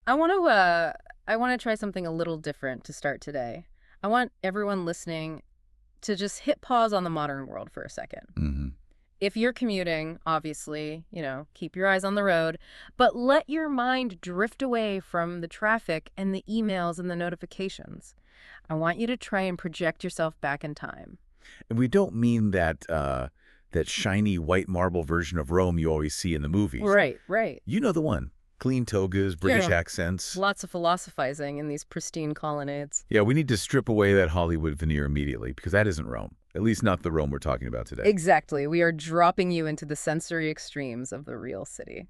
I want to try something a little different to start today. I want everyone listening to just hit pause on the modern world for a second. Hmm. If you're commuting, obviously, keep your eyes on the road, but let your mind drift away from the traffic and the emails and the notifications. I want you to try and project yourself back in time. And we don't mean that shiny white marble version of Rome you always see in the movies. Right, right. You know the one. Clean togas, British accents. Lots of philosophizing in these pristine colonnades. Yeah, we need to strip away that Hollywood veneer immediately because that isn't Rome. At least not the Rome we're talking about today. Exactly. We are dropping you into the sensory extremes of the real city.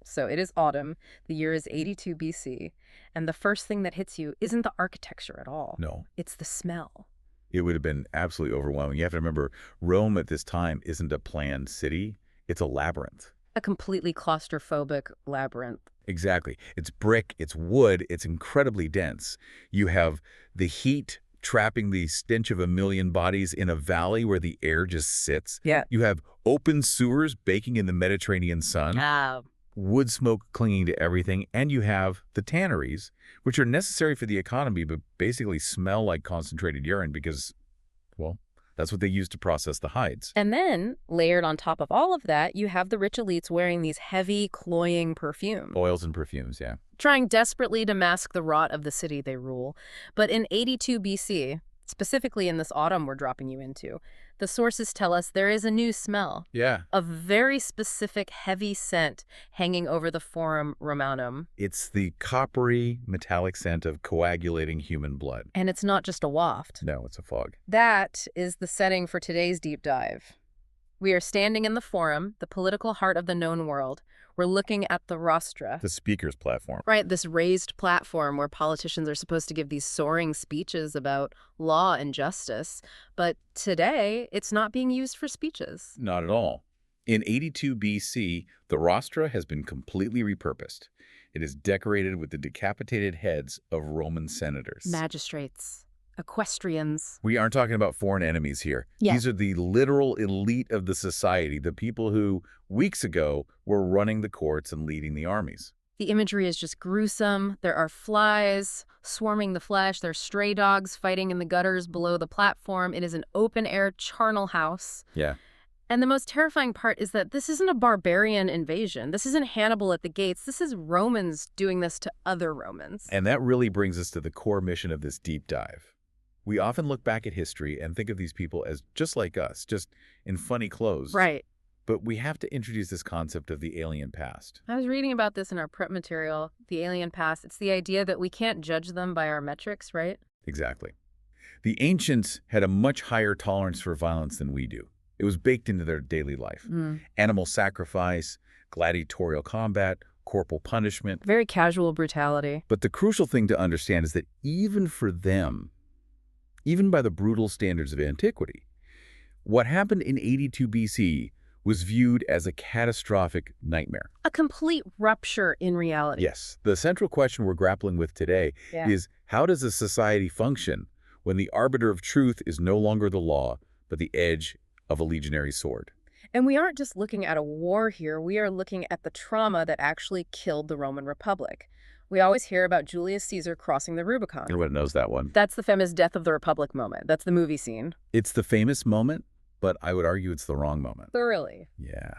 So it is autumn, the year is 82 BC, and the first thing that hits you isn't the architecture at all. No, It's the smell. it would have been absolutely overwhelming. You have to remember, Rome at this time isn't a planned city. It's a labyrinth. A completely claustrophobic labyrinth. Exactly. It's brick, it's wood, it's incredibly dense. You have the heat trapping the stench of a million bodies in a valley where the air just sits. Yeah. You have open sewers baking in the Mediterranean sun, Ah, wood smoke clinging to everything, and you have the tanneries, which are necessary for the economy but basically smell like concentrated urine because, well, that's what they use to process the hides. and then, layered on top of all of that, you have the rich elites wearing these heavy, cloying perfumes, Oils and perfumes, yeah. trying desperately to mask the rot of the city they rule. But in 82 BC, specifically in this autumn we're dropping you into, the sources tell us there is a new smell, Yeah. a very specific heavy scent hanging over the Forum Romanum. It's the coppery, metallic scent of coagulating human blood. And it's not just a waft. No, it's a fog. That is the setting for today's deep dive. We are standing in the Forum, the political heart of the known world. We're looking at the rostra. The speaker's platform. Right, this raised platform where politicians are supposed to give these soaring speeches about law and justice. But today, it's not being used for speeches. Not at all. In 82 BC, the rostra has been completely repurposed. It is decorated with the decapitated heads of Roman senators. Magistrates, equestrians. We aren't talking about foreign enemies here. Yeah. These are the literal elite of the society, the people who, weeks ago, were running the courts and leading the armies. The imagery is just gruesome. There are flies swarming the flesh. There are stray dogs fighting in the gutters below the platform. It is an open-air charnel house. Yeah. And the most terrifying part is that this isn't a barbarian invasion. This isn't Hannibal at the gates. This is Romans doing this to other Romans. And that really brings us to the core mission of this deep dive. We often look back at history and think of these people as just like us, just in funny clothes. Right. But we have to introduce this concept of the alien past. I was reading about this in our prep material, the alien past. It's the idea that we can't judge them by our metrics, right? Exactly. The ancients had a much higher tolerance for violence than we do. It was baked into their daily life. Animal sacrifice, gladiatorial combat, corporal punishment. Very casual brutality. But the crucial thing to understand is that even for them, even by the brutal standards of antiquity, what happened in 82 BC was viewed as a catastrophic nightmare. A complete rupture in reality. Yes, the central question we're grappling with today is how does a society function when the arbiter of truth is no longer the law, but the edge of a legionary sword? And we aren't just looking at a war here. We are looking at the trauma that actually killed the Roman Republic. We always hear about Julius Caesar crossing the Rubicon. Everyone knows that one. That's the famous death of the Republic moment. That's the movie scene. It's the famous moment, but I would argue it's the wrong moment. Thoroughly. Yeah.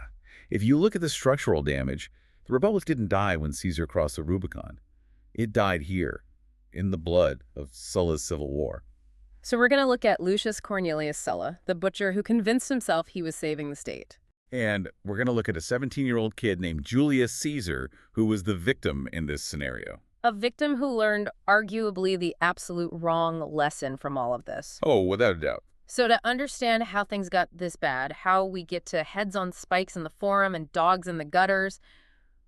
If you look at the structural damage, the Republic didn't die when Caesar crossed the Rubicon. It died here, in the blood of Sulla's civil war. So we're going to look at Lucius Cornelius Sulla, the butcher who convinced himself he was saving the state. And we're going to look at a 17-year-old kid named Julius Caesar, who was the victim in this scenario. A victim who learned arguably the absolute wrong lesson from all of this. Oh, without a doubt. So to understand how things got this bad, how we get to heads on spikes in the Forum and dogs in the gutters,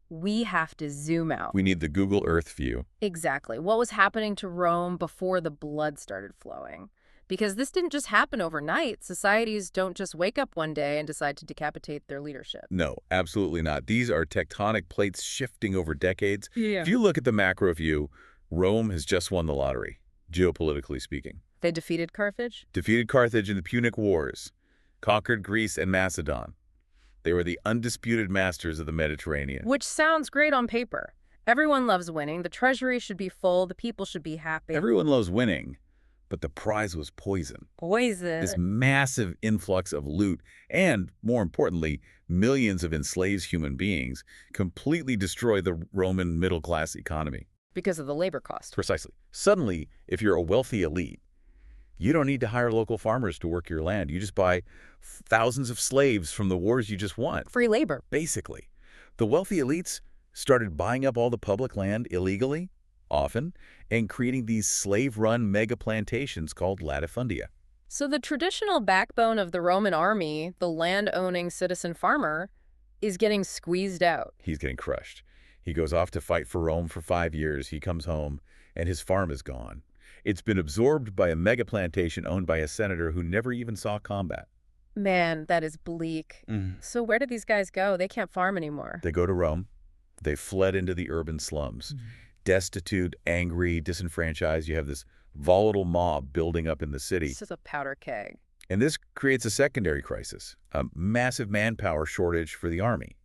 we have to zoom out. We need the Google Earth view. Exactly. What was happening to Rome before the blood started flowing? Because this didn't just happen overnight. Societies don't just wake up one day and decide to decapitate their leadership. No, absolutely not. These are tectonic plates shifting over decades. Yeah. If you look at the macro view, Rome has just won the lottery, geopolitically speaking. They defeated Carthage? Defeated Carthage in the Punic Wars, conquered Greece and Macedon. They were the undisputed masters of the Mediterranean. Which sounds great on paper. Everyone loves winning. The treasury should be full. The people should be happy. Everyone loves winning, but the prize was poison. This Poison. massive influx of loot and, more importantly, millions of enslaved human beings completely destroyed the Roman middle-class economy. Because of the labor cost. Precisely. Suddenly, if you're a wealthy elite, you don't need to hire local farmers to work your land. You just buy thousands of slaves from the wars you just won. Free labor. Basically, the wealthy elites started buying up all the public land illegally, often, and creating these slave-run mega plantations called latifundia. So the traditional backbone of the Roman army, the land-owning citizen farmer, is getting squeezed out. He's getting crushed. He goes off to fight for Rome for 5 years. He comes home, and his farm is gone. It's been absorbed by a mega plantation owned by a senator who never even saw combat. Man, that is bleak. So where do these guys go? They can't farm anymore. They go to Rome. They fled into the urban slums. Destitute, angry, disenfranchised. You have this volatile mob building up in the city. This is a powder keg. And this creates a secondary crisis, a massive manpower shortage for the army.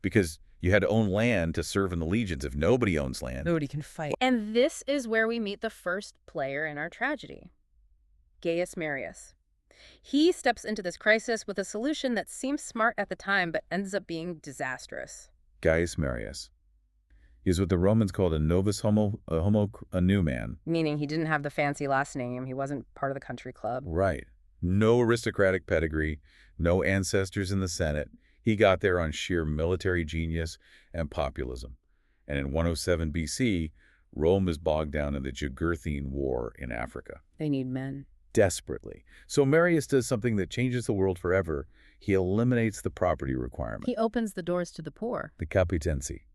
Because you had to own land to serve in the legions. If nobody owns land, Nobody can fight. And this is where we meet the first player in our tragedy, Gaius Marius. He steps into this crisis with a solution that seems smart at the time but ends up being disastrous. Gaius Marius is what the Romans called a novus homo, a new man. Meaning he didn't have the fancy last name. He wasn't part of the country club. Right. No aristocratic pedigree, no ancestors in the Senate. He got there on sheer military genius and populism. And in 107 BC, Rome is bogged down in the Jugurthine War in Africa. They need men. Desperately. So Marius does something that changes the world forever. He eliminates the property requirement, He opens the doors to the poor. the capitancy,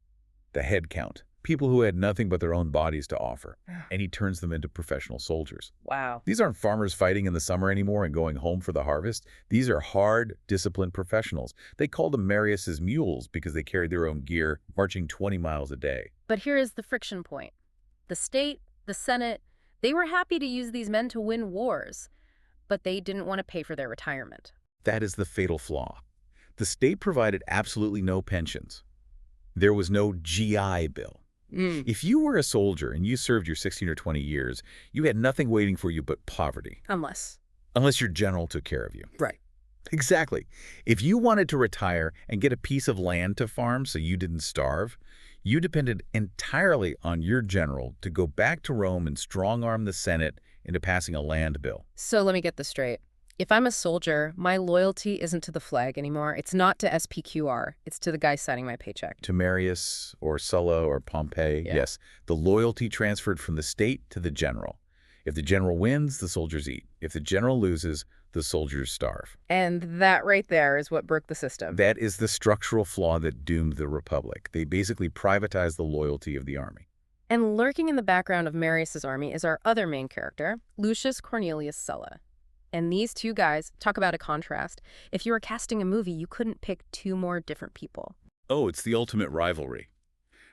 the head count, people who had nothing but their own bodies to offer, and he turns them into professional soldiers. Wow. These aren't farmers fighting in the summer anymore and going home for the harvest. These are hard, disciplined professionals. They called them Marius's mules because they carried their own gear, marching 20 miles a day. But here is the friction point. The state, the Senate, they were happy to use these men to win wars, but they didn't want to pay for their retirement. That is the fatal flaw. The state provided absolutely no pensions. There was no GI Bill. If you were a soldier and you served your 16 or 20 years, you had nothing waiting for you but poverty. Unless Unless your general took care of you. Right. Exactly. If you wanted to retire and get a piece of land to farm so you didn't starve, you depended entirely on your general to go back to Rome and strong-arm the Senate into passing a land bill. So let me get this straight. If I'm a soldier, my loyalty isn't to the flag anymore. It's not to SPQR. It's to the guy signing my paycheck. To Marius or Sulla or Pompey, Yeah. yes, the loyalty transferred from the state to the general. If the general wins, the soldiers eat. If the general loses, the soldiers starve. And that right there is what broke the system. That is the structural flaw that doomed the Republic. They basically privatized the loyalty of the army. And lurking in the background of Marius's army is our other main character, Lucius Cornelius Sulla. And these two guys, talk about a contrast. If you were casting a movie, you couldn't pick two more different people. Oh, it's the ultimate rivalry.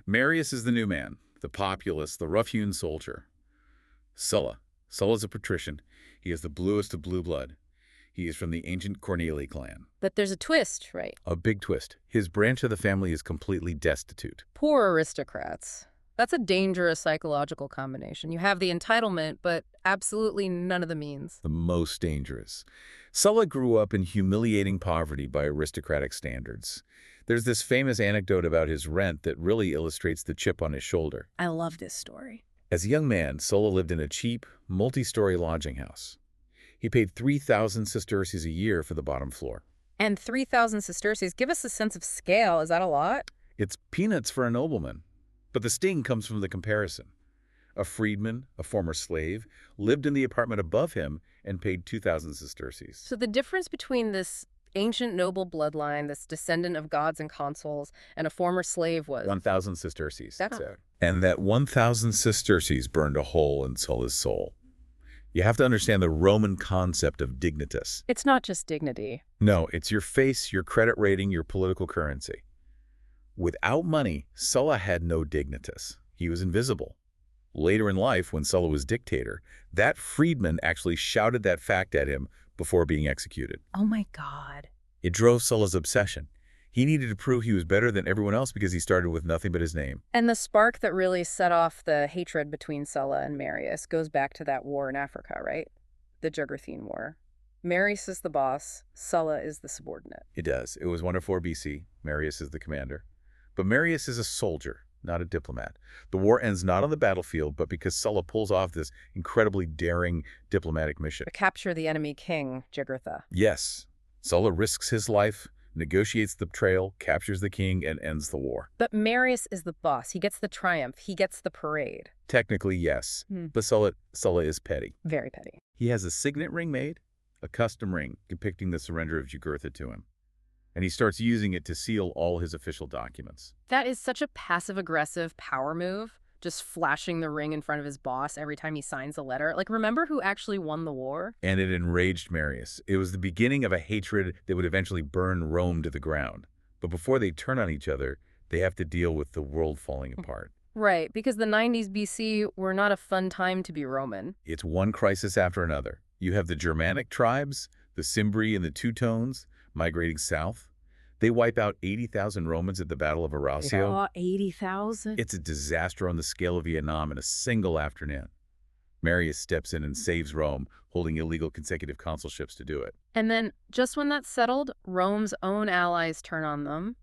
Marius is the new man, the populist, the rough-hewn soldier. Sulla's a patrician. He is the bluest of blue blood. He is from the ancient Cornelii clan. But there's a twist, right? A big twist. His branch of the family is completely destitute. Poor aristocrats. That's a dangerous psychological combination. You have the entitlement, but absolutely none of the means. The most dangerous. Sulla grew up in humiliating poverty by aristocratic standards. There's this famous anecdote about his rent that really illustrates the chip on his shoulder. I love this story. As a young man, Sulla lived in a cheap, multi-story lodging house. He paid 3,000 sesterces a year for the bottom floor. And 3,000 sesterces, give us a sense of scale. Is that a lot? It's peanuts for a nobleman. But the sting comes from the comparison. A freedman, a former slave, lived in the apartment above him and paid 2,000 sesterces. So the difference between this ancient noble bloodline, this descendant of gods and consuls, and a former slave was 1,000 sesterces. That's And that 1,000 sesterces burned a hole in Sulla's soul. You have to understand the Roman concept of dignitas. It's not just dignity. No, it's your face, your credit rating, your political currency. Without money, Sulla had no dignitas. He was invisible. Later in life, when Sulla was dictator, that freedman actually shouted that fact at him before being executed. Oh my God. It drove Sulla's obsession. He needed to prove he was better than everyone else because he started with nothing but his name. And the spark that really set off the hatred between Sulla and Marius goes back to that war in Africa, right? The Jugurthine War. Marius is the boss, Sulla is the subordinate. It does. It was 104 BC. Marius is the commander. But Marius is a soldier, not a diplomat. The war ends not on the battlefield, but because Sulla pulls off this incredibly daring diplomatic mission. To capture the enemy king, Jugurtha. Yes, Sulla risks his life, negotiates the betrayal, captures the king, and ends the war. But Marius is the boss. He gets the triumph. He gets the parade. Technically, yes, but Sulla is petty. Very petty. He has a signet ring made, a custom ring depicting the surrender of Jugurtha to him, and he starts using it to seal all his official documents. That is such a passive-aggressive power move, just flashing the ring in front of his boss every time he signs a letter. Like, remember who actually won the war? And it enraged Marius. It was the beginning of a hatred that would eventually burn Rome to the ground. But before they turn on each other, they have to deal with the world falling apart. Right, because the 90s BC were not a fun time to be Roman. It's one crisis after another. You have the Germanic tribes, the Cimbri and the Teutones, migrating south. They wipe out 80,000 Romans at the Battle of Arausio. Oh, 80,000? It's a disaster on the scale of Vietnam in a single afternoon. Marius steps in and saves Rome, holding illegal consecutive consulships to do it. And then, just when that's settled, Rome's own allies turn on them.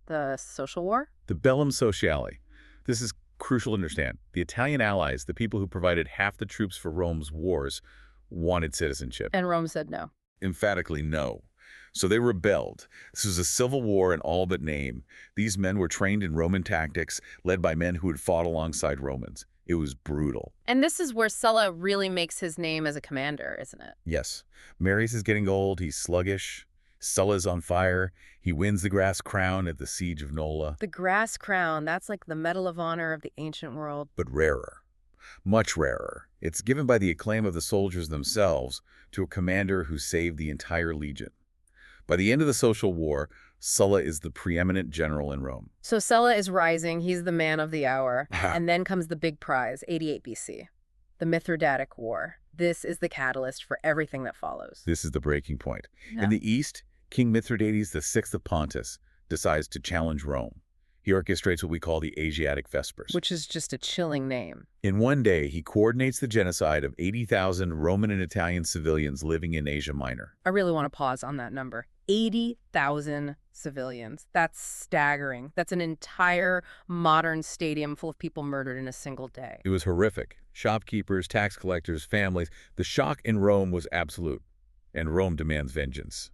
The social war? The Bellum Sociale. This is crucial to understand. The Italian allies, the people who provided half the troops for Rome's wars, wanted citizenship. And Rome said no. Emphatically no. So they rebelled. This was a civil war in all but name. These men were trained in Roman tactics, led by men who had fought alongside Romans. It was brutal. And this is where Sulla really makes his name as a commander, isn't it? Yes. Marius is getting old. He's sluggish. Sulla's on fire. He wins the grass crown at the siege of Nola. The grass crown, that's like the Medal of Honor of the ancient world. But rarer. Much rarer. It's given by the acclaim of the soldiers themselves to a commander who saved the entire legion. By the end of the social war, Sulla is the preeminent general in Rome. So Sulla is rising. He's the man of the hour. And then comes the big prize, 88 BC, the Mithridatic War. This is the catalyst for everything that follows. This is the breaking point. Yeah. In the east, King Mithridates VI of Pontus decides to challenge Rome. He orchestrates what we call the Asiatic Vespers. Which is just a chilling name. In one day, he coordinates the genocide of 80,000 Roman and Italian civilians living in Asia Minor. I really want to pause on that number. 80,000 civilians. That's staggering. That's an entire modern stadium full of people murdered in a single day. It was horrific. Shopkeepers, tax collectors, families. The shock in Rome was absolute, and Rome demands vengeance.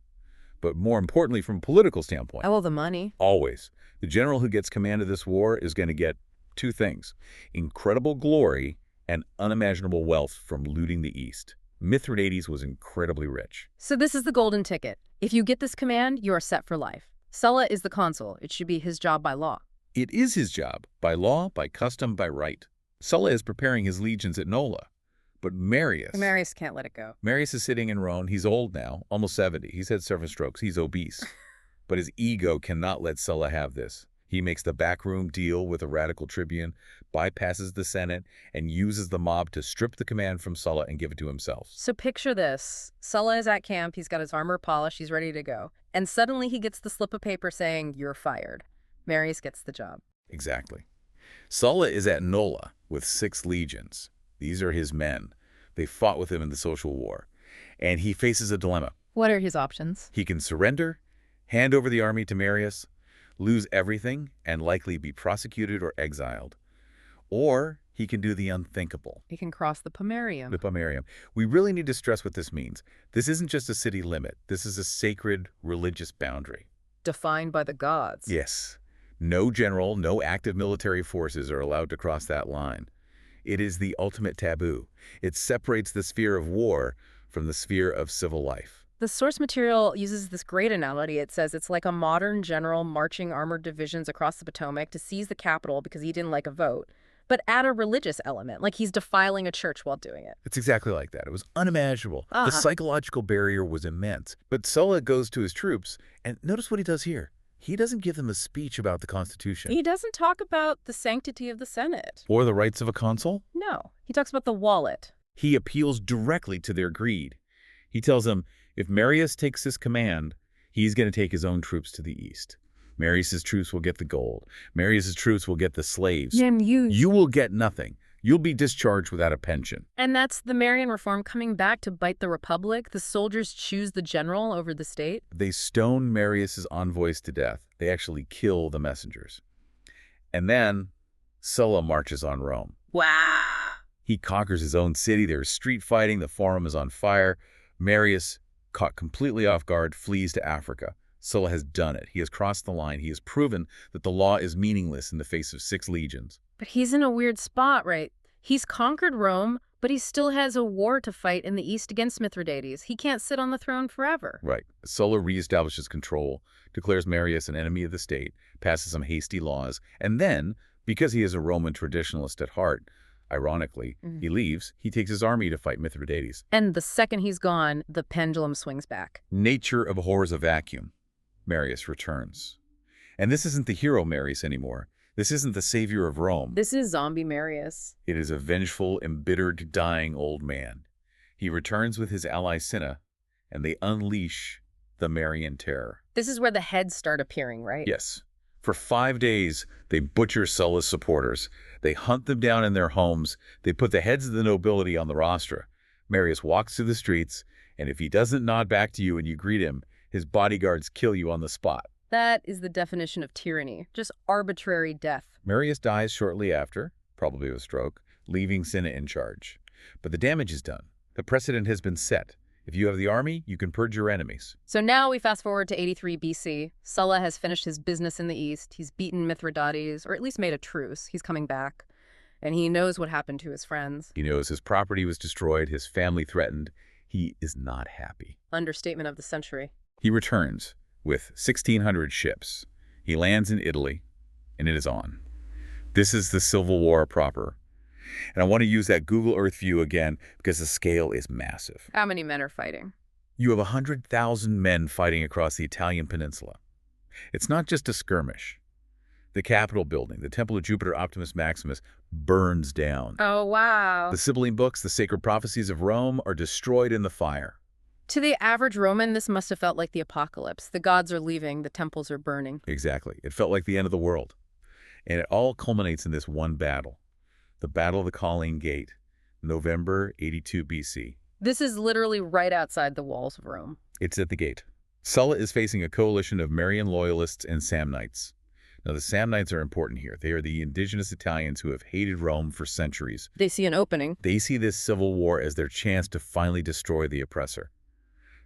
But more importantly, from a political standpoint, Oh, the money. always, the general who gets command of this war is going to get two things: incredible glory and unimaginable wealth from looting the East. Mithridates was incredibly rich. So this is the golden ticket. If you get this command, you are set for life. Sulla is the consul. It should be his job by law. It is his job, by law, by custom, by right. Sulla is preparing his legions at Nola. But Marius can't let it go. Marius is sitting in Rome. He's old now, almost 70. He's had several strokes. He's obese. But his ego cannot let Sulla have this. He makes the backroom deal with a radical tribune, bypasses the Senate, and uses the mob to strip the command from Sulla and give it to himself. So picture this. Sulla is at camp. He's got his armor polished. He's ready to go. And suddenly he gets the slip of paper saying, "You're fired." Marius gets the job. Exactly. Sulla is at Nola with 6 legions. These are his men. They fought with him in the social war. And he faces a dilemma. What are his options? He can surrender, hand over the army to Marius, lose everything, and likely be prosecuted or exiled. Or he can do the unthinkable. He can cross the Pomerium. The Pomerium. We really need to stress what this means. This isn't just a city limit. This is a sacred religious boundary. Defined by the gods. Yes. No general, no active military forces are allowed to cross that line. It is the ultimate taboo. It separates the sphere of war from the sphere of civil life. The source material uses this great analogy. It says it's like a modern general marching armored divisions across the Potomac to seize the capital because he didn't like a vote, but add a religious element, like he's defiling a church while doing it. It's exactly like that. It was unimaginable. The psychological barrier was immense. But Sulla goes to his troops, and notice what he does here. He doesn't give them a speech about the Constitution. He doesn't talk about the sanctity of the Senate. Or the rights of a consul. No, he talks about the wallet. He appeals directly to their greed. He tells them, if Marius takes his command, he's going to take his own troops to the east. Marius's troops will get the gold. Marius's troops will get the slaves. Yeah, and You will get nothing. You'll be discharged without a pension. And that's the Marian reform coming back to bite the Republic. The soldiers choose the general over the state. They stone Marius's envoys to death. They actually kill the messengers. And then Sulla marches on Rome. Wow. He conquers his own city. There's street fighting. The forum is on fire. Marius, caught completely off guard, flees to Africa. Sulla has done it. He has crossed the line. He has proven that the law is meaningless in the face of 6 legions. But he's in a weird spot, right? He's conquered Rome, but he still has a war to fight in the east against Mithridates. He can't sit on the throne forever. Right. Sulla reestablishes control, declares Marius an enemy of the state, passes some hasty laws, and then, because he is a Roman traditionalist at heart, ironically, he leaves. He takes his army to fight Mithridates. And the second he's gone, the pendulum swings back. Nature abhors a vacuum. Marius returns. And this isn't the hero Marius anymore. This isn't the savior of Rome. This is zombie Marius. It is a vengeful, embittered, dying old man. He returns with his ally Cinna, and they unleash the Marian terror. This is where the heads start appearing, right? Yes. For 5 days, they butcher Sulla's supporters. They hunt them down in their homes. They put the heads of the nobility on the rostra. Marius walks through the streets, and if he doesn't nod back to you and you greet him, his bodyguards kill you on the spot. That is the definition of tyranny, just arbitrary death. Marius dies shortly after, probably of a stroke, leaving Cinna in charge. But the damage is done. The precedent has been set. If you have the army, you can purge your enemies. So now we fast forward to 83 BC. Sulla has finished his business in the east. He's beaten Mithridates, or at least made a truce. He's coming back. And he knows what happened to his friends. He knows his property was destroyed, his family threatened. He is not happy. Understatement of the century. He returns with 1,600 ships. He lands in Italy, and it is on. This is the Civil War proper. And I want to use that Google Earth view again because the scale is massive. How many men are fighting? You have 100,000 men fighting across the Italian peninsula. It's not just a skirmish. The Capitol building, the Temple of Jupiter Optimus Maximus, burns down. Oh, wow. The Sibylline books, the sacred prophecies of Rome, are destroyed in the fire. To the average Roman, this must have felt like the apocalypse. The gods are leaving, the temples are burning. Exactly. It felt like the end of the world. And it all culminates in this one battle. The Battle of the Colline Gate, November 82 BC. This is literally right outside the walls of Rome. It's at the gate. Sulla is facing a coalition of Marian loyalists and Samnites. Now, the Samnites are important here. They are the indigenous Italians who have hated Rome for centuries. They see an opening. They see this civil war as their chance to finally destroy the oppressor.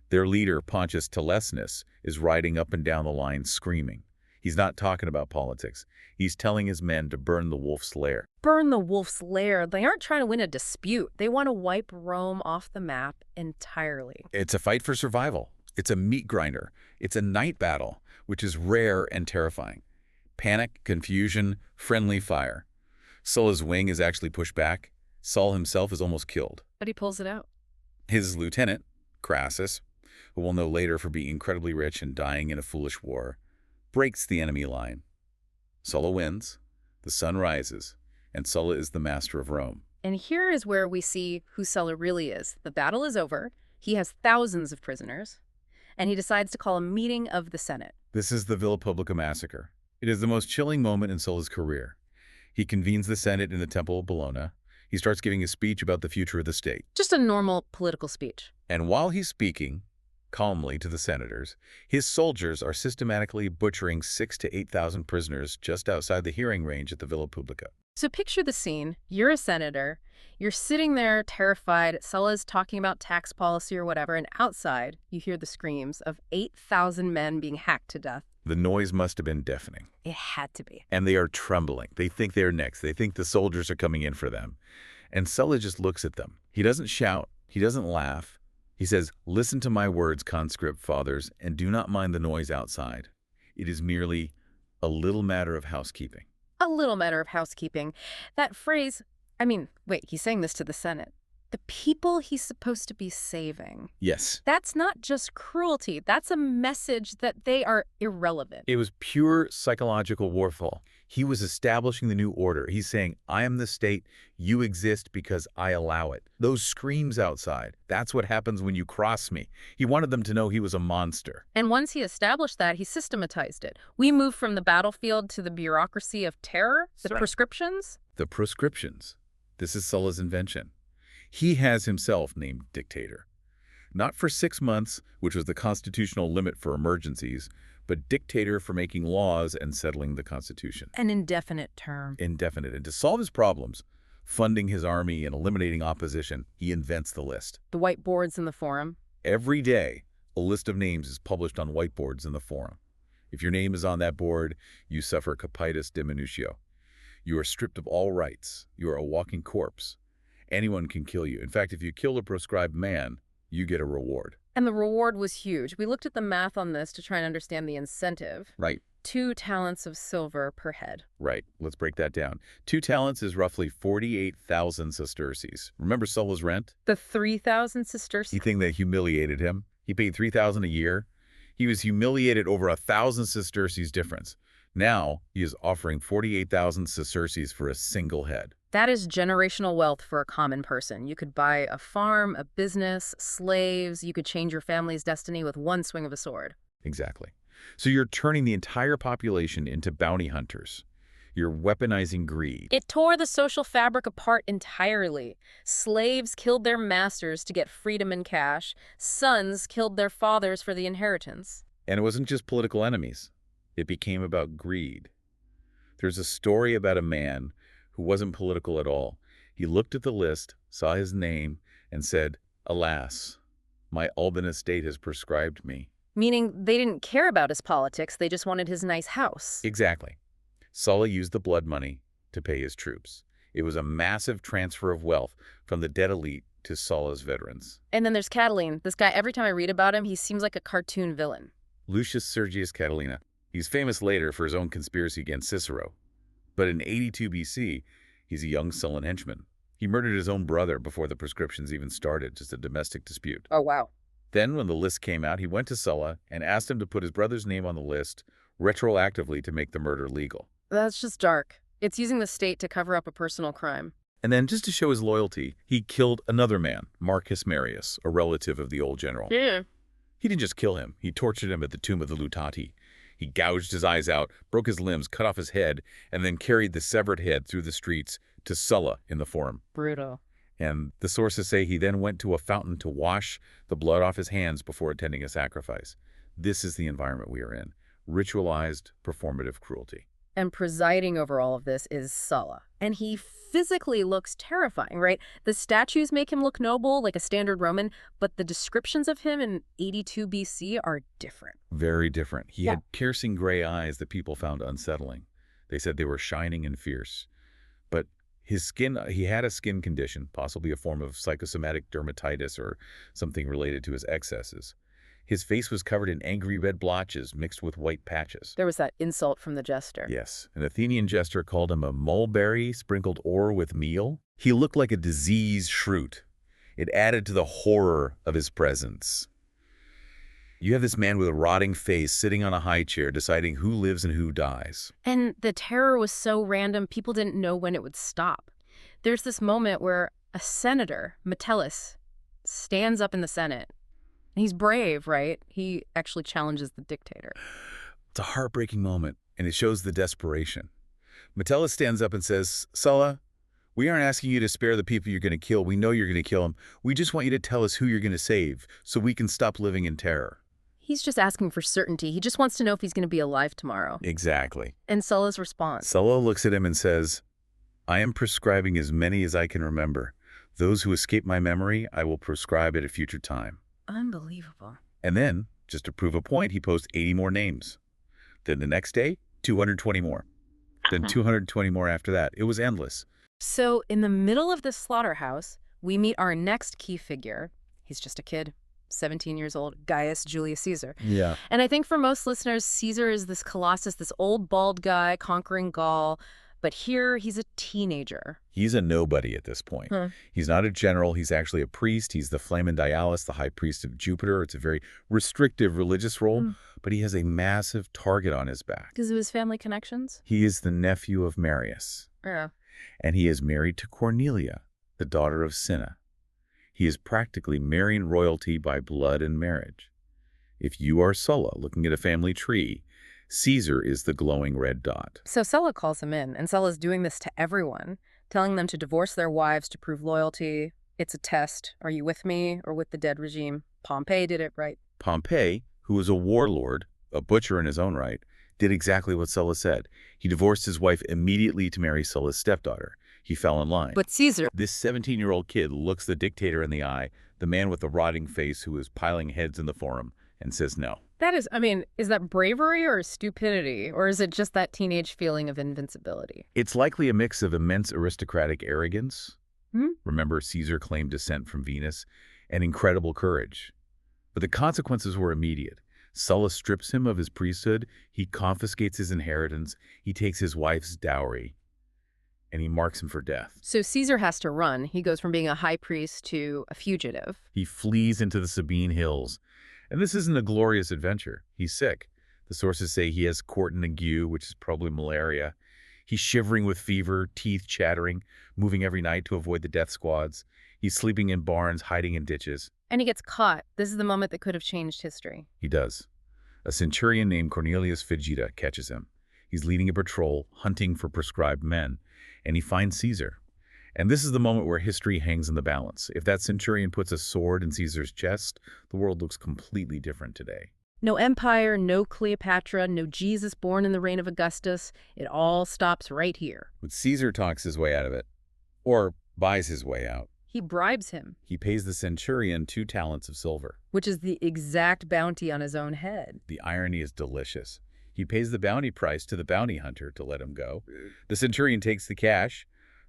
Their leader, Pontius Telesinus, is riding up and down the line screaming. He's not talking about politics. He's telling his men to burn the wolf's lair. Burn the wolf's lair. They aren't trying to win a dispute. They want to wipe Rome off the map entirely. It's a fight for survival. It's a meat grinder. It's a night battle, which is rare and terrifying. Panic, confusion, friendly fire. Sulla's wing is actually pushed back. Sulla himself is almost killed. But he pulls it out. His lieutenant, Crassus, who we'll know later for being incredibly rich and dying in a foolish war, breaks the enemy line. Sulla wins, the sun rises, and Sulla is the master of Rome. And here is where we see who Sulla really is. The battle is over. He has thousands of prisoners, and he decides to call a meeting of the Senate. This is the Villa Publica massacre. It is the most chilling moment in Sulla's career. He convenes the Senate in the Temple of Bologna. He starts giving a speech about the future of the state. Just a normal political speech. And while he's speaking calmly to the senators, his soldiers are systematically butchering 6,000 to 8,000 prisoners just outside the hearing range at the Villa Publica. So picture the scene. You're a senator. You're sitting there terrified. Sulla's talking about tax policy or whatever, and outside you hear the screams of 8,000 men being hacked to death. The noise must have been deafening. It had to be. And they are trembling. They think they're next. They think the soldiers are coming in for them. And Sulla just looks at them. He doesn't shout. He doesn't laugh. He says, "Listen to my words, conscript fathers, and do not mind the noise outside. It is merely a little matter of housekeeping." A little matter of housekeeping. That phrase, wait, he's saying this to the Senate. The people he's supposed to be saving. Yes. That's not just cruelty. That's a message that they are irrelevant. It was pure psychological warfare. He was establishing the new order. He's saying, I am the state, you exist because I allow it. Those screams outside, that's what happens when you cross me. He wanted them to know he was a monster. And once he established that, he systematized it. We moved from the battlefield to the bureaucracy of terror, the Right. prescriptions. The proscriptions. This is Sulla's invention. He has himself named dictator. Not for 6 months, which was the constitutional limit for emergencies, but dictator for making laws and settling the Constitution. An indefinite term. Indefinite. And to solve his problems, funding his army and eliminating opposition, he invents the list. The whiteboards in the forum. Every day, a list of names is published on whiteboards in the forum. If your name is on that board, you suffer capitis diminutio. You are stripped of all rights. You are a walking corpse. Anyone can kill you. In fact, if you kill a proscribed man, you get a reward. And the reward was huge. We looked at the math on this to try and understand the incentive. Right. 2 talents of silver per head. Right. Let's break that down. 2 talents is roughly 48,000 sesterces. Remember Sulla's rent? The 3,000 sesterces. You think they humiliated him? He paid 3,000 a year. He was humiliated over 1,000 sesterces difference. Now he is offering 48,000 sesterces for a single head. That is generational wealth for a common person. You could buy a farm, a business, slaves. You could change your family's destiny with one swing of a sword. Exactly. So you're turning the entire population into bounty hunters. You're weaponizing greed. It tore the social fabric apart entirely. Slaves killed their masters to get freedom and cash. Sons killed their fathers for the inheritance. And it wasn't just political enemies. It became about greed. There's a story about a man who wasn't political at all. He looked at the list, saw his name, and said, "Alas, my Alban estate has prescribed me." Meaning they didn't care about his politics, they just wanted his nice house. Exactly. Sulla used the blood money to pay his troops. It was a massive transfer of wealth from the dead elite to Sulla's veterans. And then there's Catiline. This guy, every time I read about him, he seems like a cartoon villain. Lucius Sergius Catilina. He's famous later for his own conspiracy against Cicero. But in 82 BC, he's a young Sullan henchman. He murdered his own brother before the proscriptions even started, just a domestic dispute. Oh, wow. Then, when the list came out, he went to Sulla and asked him to put his brother's name on the list retroactively to make the murder legal. That's just dark. It's using the state to cover up a personal crime. And then, just to show his loyalty, he killed another man, Marcus Marius, a relative of the old general. Yeah. He didn't just kill him. He tortured him at the tomb of the Lutati. He gouged his eyes out, broke his limbs, cut off his head, and then carried the severed head through the streets to Sulla in the Forum. Brutal. And the sources say he then went to a fountain to wash the blood off his hands before attending a sacrifice. This is the environment we are in. Ritualized, performative cruelty. And presiding over all of this is Sulla. And he physically looks terrifying, right? The statues make him look noble, like a standard Roman, but the descriptions of him in 82 BC are different. Very different. He Yeah. had piercing gray eyes that people found unsettling. They said they were shining and fierce. But his skin, he had a skin condition, possibly a form of psychosomatic dermatitis or something related to his excesses. His face was covered in angry red blotches mixed with white patches. There was that insult from the jester. Yes, an Athenian jester called him a mulberry sprinkled o'er with meal. He looked like a diseased shroot. It added to the horror of his presence. You have this man with a rotting face sitting on a high chair deciding who lives and who dies. And the terror was so random, people didn't know when it would stop. There's this moment where a senator, Metellus, stands up in the Senate. And he's brave, right? He actually challenges the dictator. It's a heartbreaking moment, and it shows the desperation. Metellus stands up and says, "Sulla, we aren't asking you to spare the people you're going to kill. We know you're going to kill them. We just want you to tell us who you're going to save so we can stop living in terror." He's just asking for certainty. He just wants to know if he's going to be alive tomorrow. Exactly. And Sulla's response. Sulla looks at him and says, "I am prescribing as many as I can remember. Those who escape my memory, I will prescribe at a future time." Unbelievable. And then, just to prove a point, he posts 80 more names. Then the next day, 220 more. Then 220 more after that. It was endless. So in the middle of this slaughterhouse, we meet our next key figure. He's just a kid, 17 years old, Gaius Julius Caesar. Yeah. And I think for most listeners, Caesar is this colossus, this old bald guy conquering Gaul. But here he's a teenager. He's a nobody at this point. Huh. He's not a general. He's actually a priest. He's the Flamen Dialis, the high priest of Jupiter. It's a very restrictive religious role, but he has a massive target on his back. Because of his family connections? He is the nephew of Marius, Yeah. and he is married to Cornelia, the daughter of Cinna. He is practically marrying royalty by blood and marriage. If you are Sulla looking at a family tree, Caesar is the glowing red dot. So Sulla calls him in, and Sulla's doing this to everyone, telling them to divorce their wives to prove loyalty. It's a test. Are you with me or with the dead regime? Pompey did it right. Pompey, who was a warlord, a butcher in his own right, did exactly what Sulla said. He divorced his wife immediately to marry Sulla's stepdaughter. He fell in line. But Caesar... This 17-year-old kid looks the dictator in the eye, the man with the rotting face who is piling heads in the forum, and says no. That is, I mean, is that bravery or stupidity? Or is it just that teenage feeling of invincibility? It's likely a mix of immense aristocratic arrogance. Hmm? Remember, Caesar claimed descent from Venus, and incredible courage. But the consequences were immediate. Sulla strips him of his priesthood, he confiscates his inheritance, he takes his wife's dowry, and he marks him for death. So Caesar has to run. He goes from being a high priest to a fugitive. He flees into the Sabine Hills. And this isn't a glorious adventure. He's sick. The sources say he has Corton ague, which is probably malaria. He's shivering with fever, teeth chattering, moving every night to avoid the death squads. He's sleeping in barns, hiding in ditches. And he gets caught. This is the moment that could have changed history. He does. A centurion named Cornelius Figita catches him. He's leading a patrol, hunting for proscribed men, and he finds Caesar. And this is the moment where history hangs in the balance. If that centurion puts a sword in Caesar's chest, the world looks completely different today. No empire, no Cleopatra, no Jesus born in the reign of Augustus. It all stops right here. But Caesar talks his way out of it, or buys his way out. He bribes him, He pays the centurion 2 talents of silver. which is the exact bounty on his own head. The irony is delicious. He pays the bounty price to the bounty hunter to let him go. The centurion takes the cash,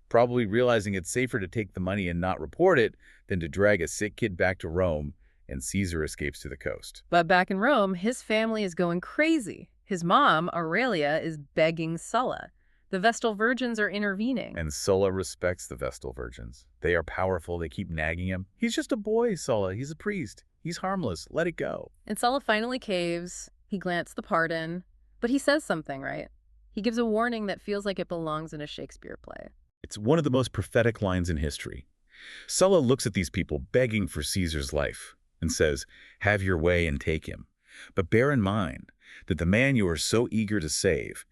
probably realizing it's safer to take the money and not report it than to drag a sick kid back to Rome, and Caesar escapes to the coast. But back in Rome, his family is going crazy. His mom, Aurelia, is begging Sulla. The Vestal Virgins are intervening. And Sulla respects the Vestal Virgins. They are powerful. They keep nagging him. He's just a boy, Sulla. He's a priest. He's harmless. Let it go. And Sulla finally caves. He grants the pardon. But he says something, right? He gives a warning that feels like it belongs in a Shakespeare play. It's one of the most prophetic lines in history. Sulla looks at these people begging for Caesar's life and says, "Have your way and take him. But bear in mind that the man you are so eager to save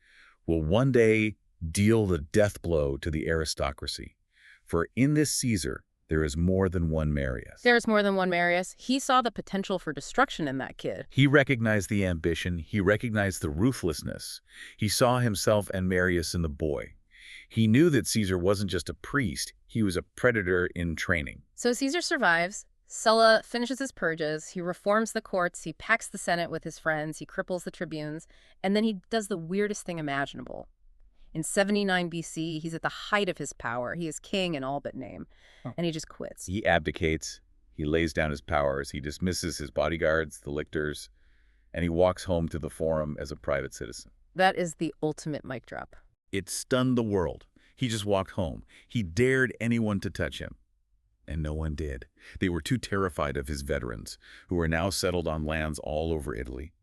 will one day deal the death blow to the aristocracy. For in this Caesar, there is more than one Marius." There's more than one Marius. He saw the potential for destruction in that kid. He recognized the ambition. He recognized the ruthlessness. He saw himself and Marius in the boy. He knew that Caesar wasn't just a priest. He was a predator in training. So Caesar survives. Sulla finishes his purges. He reforms the courts. He packs the Senate with his friends. He cripples the tribunes. And then he does the weirdest thing imaginable. In 79 BC, he's at the height of his power. He is king in all but name. And he just quits. He abdicates. He lays down his powers. He dismisses his bodyguards, the lictors, and he walks home to the forum as a private citizen. That is the ultimate mic drop. It stunned the world. He just walked home. He dared anyone to touch him. And no one did. They were too terrified of his veterans, who were now settled on lands all over Italy.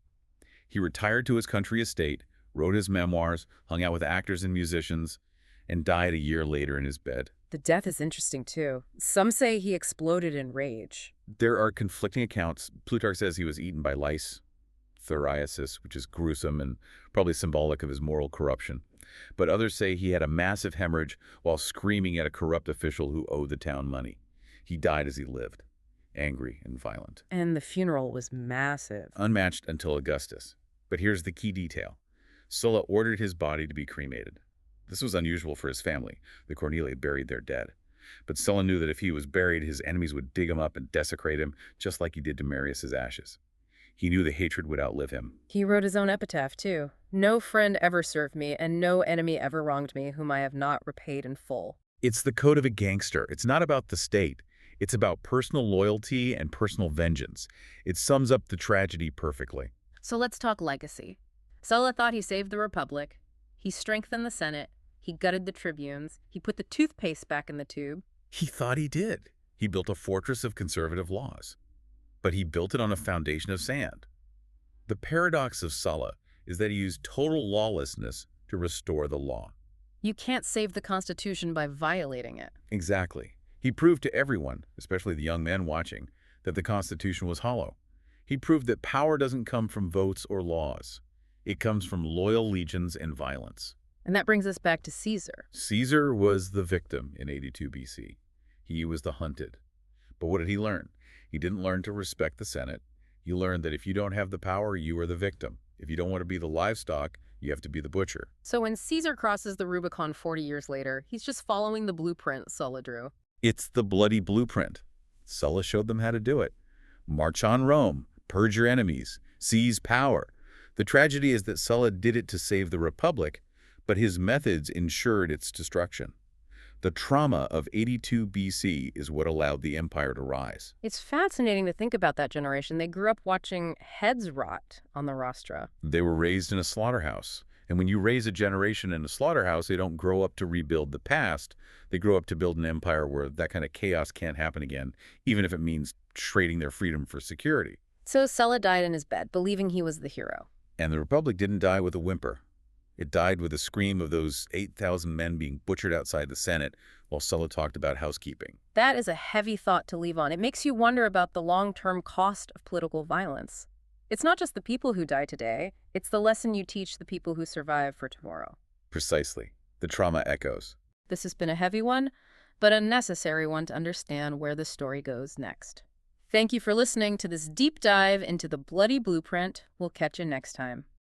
He retired to his country estate, wrote his memoirs, hung out with actors and musicians, and died a year later in his bed. The death is interesting, too. Some say he exploded in rage. There are conflicting accounts. Plutarch says he was eaten by lice, psoriasis, which is gruesome and probably symbolic of his moral corruption. But others say he had a massive hemorrhage while screaming at a corrupt official who owed the town money. He died as he lived, angry and violent. And the funeral was massive. Unmatched until Augustus. But here's the key detail. Sulla ordered his body to be cremated. This was unusual for his family. The Cornelia buried their dead. But Sulla knew that if he was buried, his enemies would dig him up and desecrate him, just like he did to Marius's ashes. He knew the hatred would outlive him. He wrote his own epitaph, too. No friend ever served me, and no enemy ever wronged me, whom I have not repaid in full. It's the code of a gangster. It's not about the state. It's about personal loyalty and personal vengeance. It sums up the tragedy perfectly. So let's talk legacy. Sulla thought he saved the Republic. He strengthened the Senate. He He gutted the tribunes. He put the toothpaste back in the tube. He thought he did. He built a fortress of conservative laws. But he built it on a foundation of sand. The paradox of Sulla is that he used total lawlessness to restore the law. You can't save the Constitution by violating it. Exactly. He proved to everyone, especially the young men watching, that the Constitution was hollow. He proved that power doesn't come from votes or laws. It comes from loyal legions and violence. And that brings us back to Caesar. Caesar was the victim in 82 BC. He was the hunted. But what did he learn? He didn't learn to respect the Senate. He learned that if you don't have the power, you are the victim. If you don't want to be the livestock, you have to be the butcher. So when Caesar crosses the Rubicon 40 years later, he's just following the blueprint Sulla drew. It's the bloody blueprint. Sulla showed them how to do it. March on Rome, purge your enemies, seize power. The tragedy is that Sulla did it to save the Republic, but his methods ensured its destruction. The trauma of 82 BC is what allowed the empire to rise. It's fascinating to think about that generation. They grew up watching heads rot on the rostra. They were raised in a slaughterhouse. And when you raise a generation in a slaughterhouse, they don't grow up to rebuild the past. They grow up to build an empire where that kind of chaos can't happen again, even if it means trading their freedom for security. So Sulla died in his bed, believing he was the hero. And the Republic didn't die with a whimper. It died with a scream of those 8,000 men being butchered outside the Senate while Sulla talked about housekeeping. That is a heavy thought to leave on. It makes you wonder about the long-term cost of political violence. It's not just the people who die today, it's the lesson you teach the people who survive for tomorrow. Precisely. The trauma echoes. This has been a heavy one, but a necessary one to understand where the story goes next. Thank you for listening to this deep dive into the bloody blueprint. We'll catch you next time.